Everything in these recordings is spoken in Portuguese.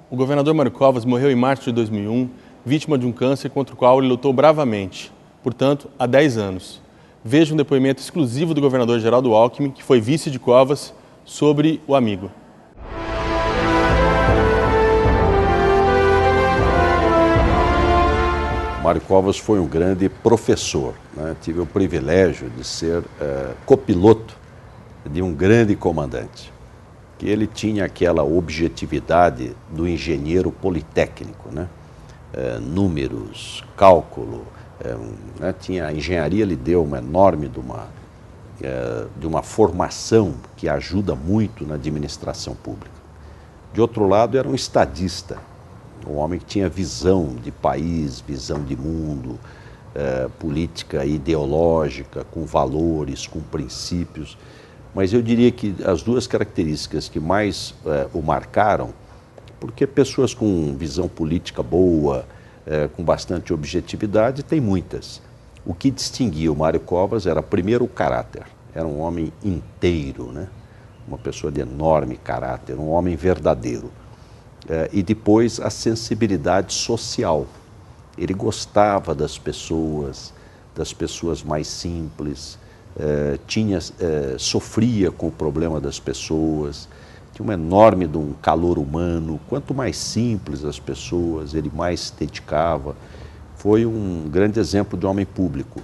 O governador Mário Covas morreu em março de 2001, vítima de um câncer contra o qual ele lutou bravamente, portanto, há 10 anos. Veja um depoimento exclusivo do governador Geraldo Alckmin, que foi vice de Covas, sobre o amigo. Mário Covas foi um grande professor, né? Tive o privilégio de ser copiloto de um grande comandante, que ele tinha aquela objetividade do engenheiro politécnico, né? Números, cálculo, né? A engenharia lhe deu uma enorme de uma formação que ajuda muito na administração pública. De outro lado, era um estadista, um homem que tinha visão de país, visão de mundo, política ideológica, com valores, com princípios. Mas eu diria que as duas características que mais o marcaram, porque pessoas com visão política boa, com bastante objetividade, tem muitas. O que distinguia o Mário Covas era, primeiro, o caráter. Era um homem inteiro, né? Uma pessoa de enorme caráter, um homem verdadeiro. E depois a sensibilidade social. Ele gostava das pessoas mais simples, sofria com o problema das pessoas, tinha um enorme de um calor humano. Quanto mais simples as pessoas, ele mais se dedicava. Foi um grande exemplo de homem público.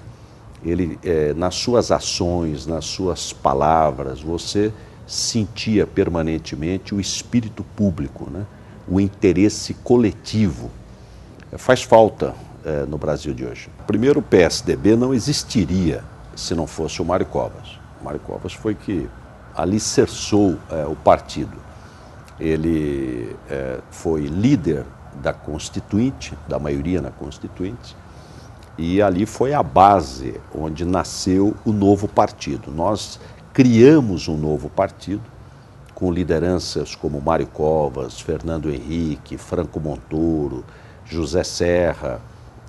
Ele, nas suas ações, nas suas palavras, você sentia permanentemente o espírito público, né? O interesse coletivo. Faz falta no Brasil de hoje. Primeiro, o PSDB não existiria se não fosse o Mário Covas. O Mário Covas foi que alicerçou o partido. Ele foi líder da Constituinte, da maioria na Constituinte, e ali foi a base onde nasceu o novo partido. Nós criamos um novo partido, com lideranças como Mário Covas, Fernando Henrique, Franco Montoro, José Serra,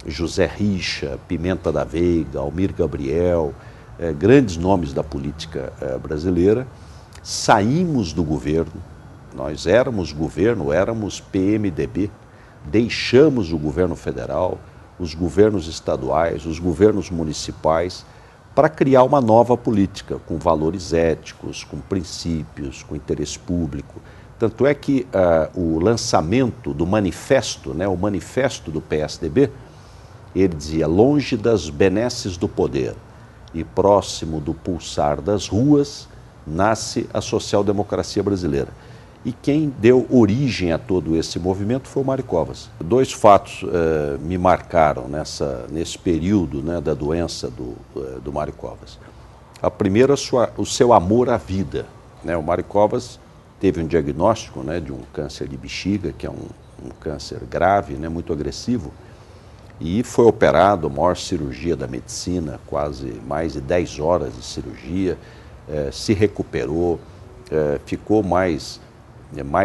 José Richa, Pimenta da Veiga, Almir Gabriel, grandes nomes da política brasileira. Saímos do governo, nós éramos governo, éramos PMDB, deixamos o governo federal, os governos estaduais, os governos municipais, para criar uma nova política, com valores éticos, com princípios, com interesse público. Tanto é que o lançamento do manifesto, né, o manifesto do PSDB, ele dizia: longe das benesses do poder e próximo do pulsar das ruas, nasce a social-democracia brasileira. E quem deu origem a todo esse movimento foi o Mário Covas. Dois fatos me marcaram nesse período, né, da doença do Mário Covas. A primeira, o seu amor à vida, né? O Mário Covas teve um diagnóstico, né, de um câncer de bexiga, que é um câncer grave, né, muito agressivo, e foi operado, a maior cirurgia da medicina, quase mais de 10 horas de cirurgia, se recuperou, ficou mais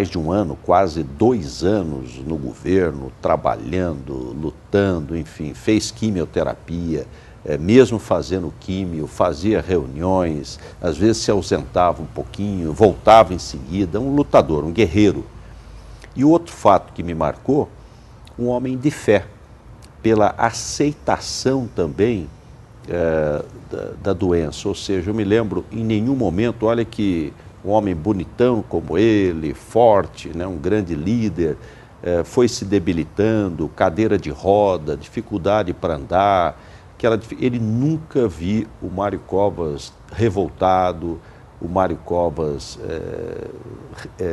de um ano, quase 2 anos no governo, trabalhando, lutando, enfim, fez quimioterapia, mesmo fazendo químio, fazia reuniões, às vezes se ausentava um pouquinho, voltava em seguida, um lutador, um guerreiro. E o outro fato que me marcou, um homem de fé, pela aceitação também da doença. Ou seja, eu me lembro, em nenhum momento, olha que um homem bonitão como ele, forte, né, um grande líder, foi se debilitando, cadeira de roda, dificuldade para andar. Ele nunca viu o Mário Covas revoltado, o Mário Covas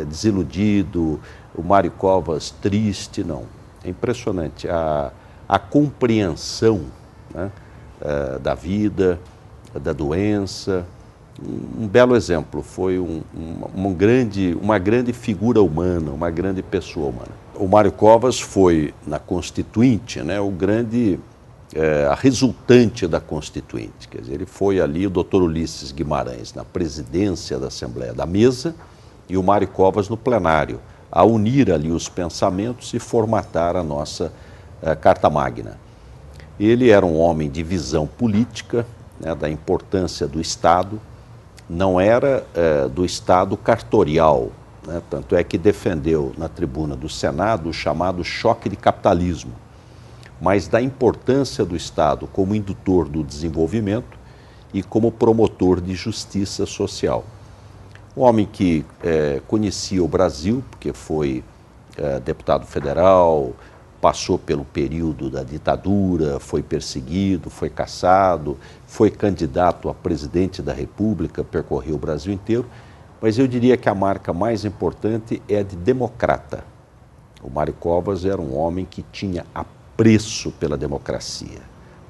desiludido, o Mário Covas triste, não. É impressionante a compreensão, né, da vida, da doença. Um belo exemplo, foi uma grande figura humana, uma grande pessoa humana. O Mário Covas foi, na Constituinte, né, a resultante da Constituinte. Quer dizer, ele foi ali o doutor Ulisses Guimarães na presidência da Assembleia da Mesa e o Mário Covas no plenário, a unir ali os pensamentos e formatar a nossa Carta Magna. Ele era um homem de visão política, né, da importância do Estado, não era do Estado cartorial, né? Tanto é que defendeu na tribuna do Senado o chamado choque de capitalismo, mas da importância do Estado como indutor do desenvolvimento e como promotor de justiça social. Um homem que conhecia o Brasil, porque foi deputado federal, passou pelo período da ditadura, foi perseguido, foi caçado, foi candidato a presidente da República, percorreu o Brasil inteiro, mas eu diria que a marca mais importante é a de democrata. O Mário Covas era um homem que tinha apreço pela democracia,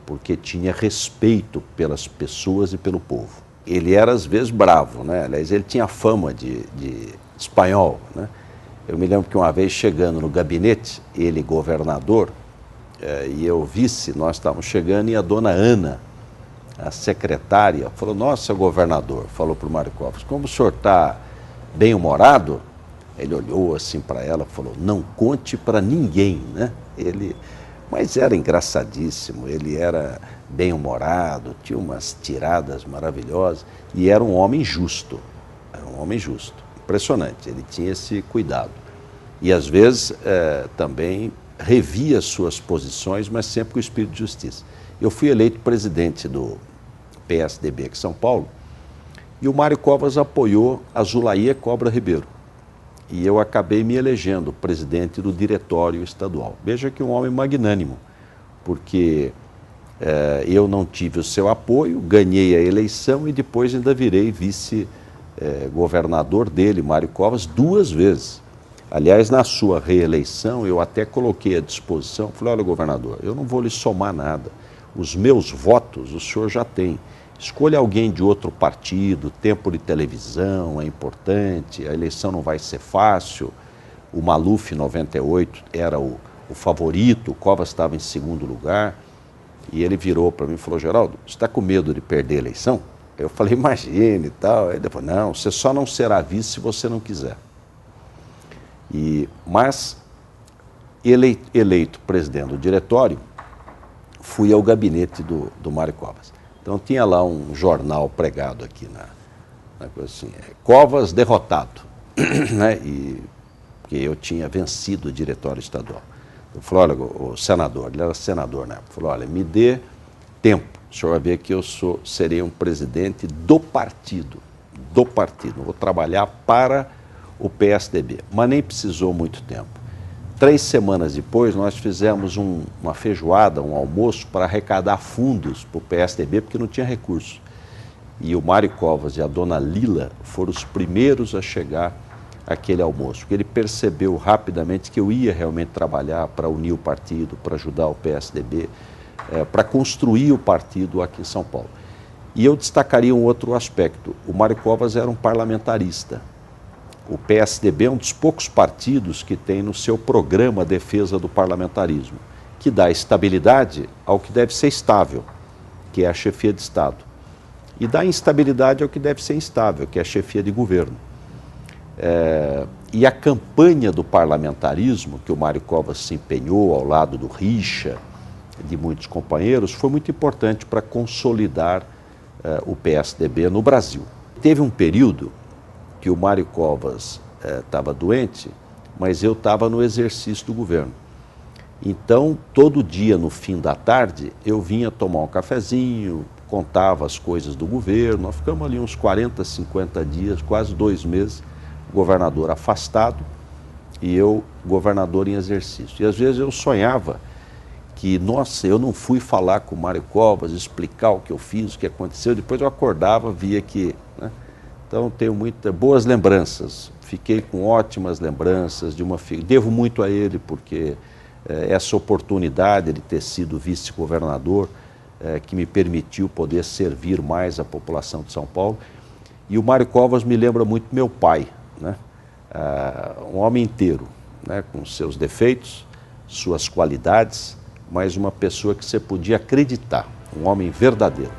porque tinha respeito pelas pessoas e pelo povo. Ele era às vezes bravo, né? Aliás, ele tinha fama de espanhol, né? Eu me lembro que uma vez chegando no gabinete, ele governador, e eu vice, nós estávamos chegando e a dona Ana, a secretária, falou: nossa, governador, falou para o Mário Covas, como o senhor está bem-humorado? Ele olhou assim para ela e falou: não conte para ninguém, né? Mas era engraçadíssimo, ele era bem-humorado, tinha umas tiradas maravilhosas e era um homem justo, impressionante, ele tinha esse cuidado. E às vezes também revia suas posições, mas sempre com o espírito de justiça. Eu fui eleito presidente do PSDB aqui em São Paulo e o Mário Covas apoiou a Zulaia Cobra Ribeiro. E eu acabei me elegendo presidente do diretório estadual. Veja que um homem magnânimo, porque eu não tive o seu apoio, ganhei a eleição e depois ainda virei vice-governador dele, Mário Covas, 2 vezes. Aliás, na sua reeleição, eu até coloquei à disposição, falei: olha, governador, eu não vou lhe somar nada. Os meus votos o senhor já tem. Escolha alguém de outro partido, tempo de televisão é importante, a eleição não vai ser fácil. O Maluf, em 98, era o favorito, o Covas estava em segundo lugar. E ele virou para mim e falou: Geraldo, você está com medo de perder a eleição? Eu falei: imagine e tal. Aí ele falou: não, você só não será vice se você não quiser. Mas, eleito presidente do diretório, fui ao gabinete do Mário Covas. Então tinha lá um jornal pregado aqui na coisa assim, Covas derrotado, né? Porque eu tinha vencido o diretório estadual. Eu falei: olha, o senador, ele era senador na época, falou: olha, me dê tempo, o senhor vai ver que eu serei um presidente do partido, não vou trabalhar para o PSDB, mas nem precisou muito tempo. 3 semanas depois, nós fizemos uma feijoada, um almoço para arrecadar fundos para o PSDB, porque não tinha recurso. E o Mário Covas e a dona Lila foram os primeiros a chegar àquele almoço, porque ele percebeu rapidamente que eu ia realmente trabalhar para unir o partido, para ajudar o PSDB, para construir o partido aqui em São Paulo. E eu destacaria um outro aspecto: o Mário Covas era um parlamentarista. O PSDB é um dos poucos partidos que tem no seu programa a defesa do parlamentarismo, que dá estabilidade ao que deve ser estável, que é a chefia de Estado, e dá instabilidade ao que deve ser instável, que é a chefia de governo. E a campanha do parlamentarismo, que o Mário Covas se empenhou ao lado do Richa, de muitos companheiros, foi muito importante para consolidar o PSDB no Brasil. Teve um período que o Mário Covas estava doente, mas eu estava no exercício do governo. Então, todo dia, no fim da tarde, eu vinha tomar um cafezinho, contava as coisas do governo. Nós ficamos ali uns 40, 50 dias, quase 2 meses, o governador afastado e eu, governador em exercício. E às vezes eu sonhava que, nossa, eu não fui falar com o Mário Covas, explicar o que eu fiz, o que aconteceu. Depois eu acordava, via que... né? Então, tenho muitas boas lembranças, fiquei com ótimas lembranças de uma figura. Devo muito a ele, porque essa oportunidade de ter sido vice-governador que me permitiu poder servir mais a população de São Paulo. E o Mário Covas me lembra muito meu pai, né? Um homem inteiro, né? Com seus defeitos, suas qualidades, mas uma pessoa que você podia acreditar, um homem verdadeiro.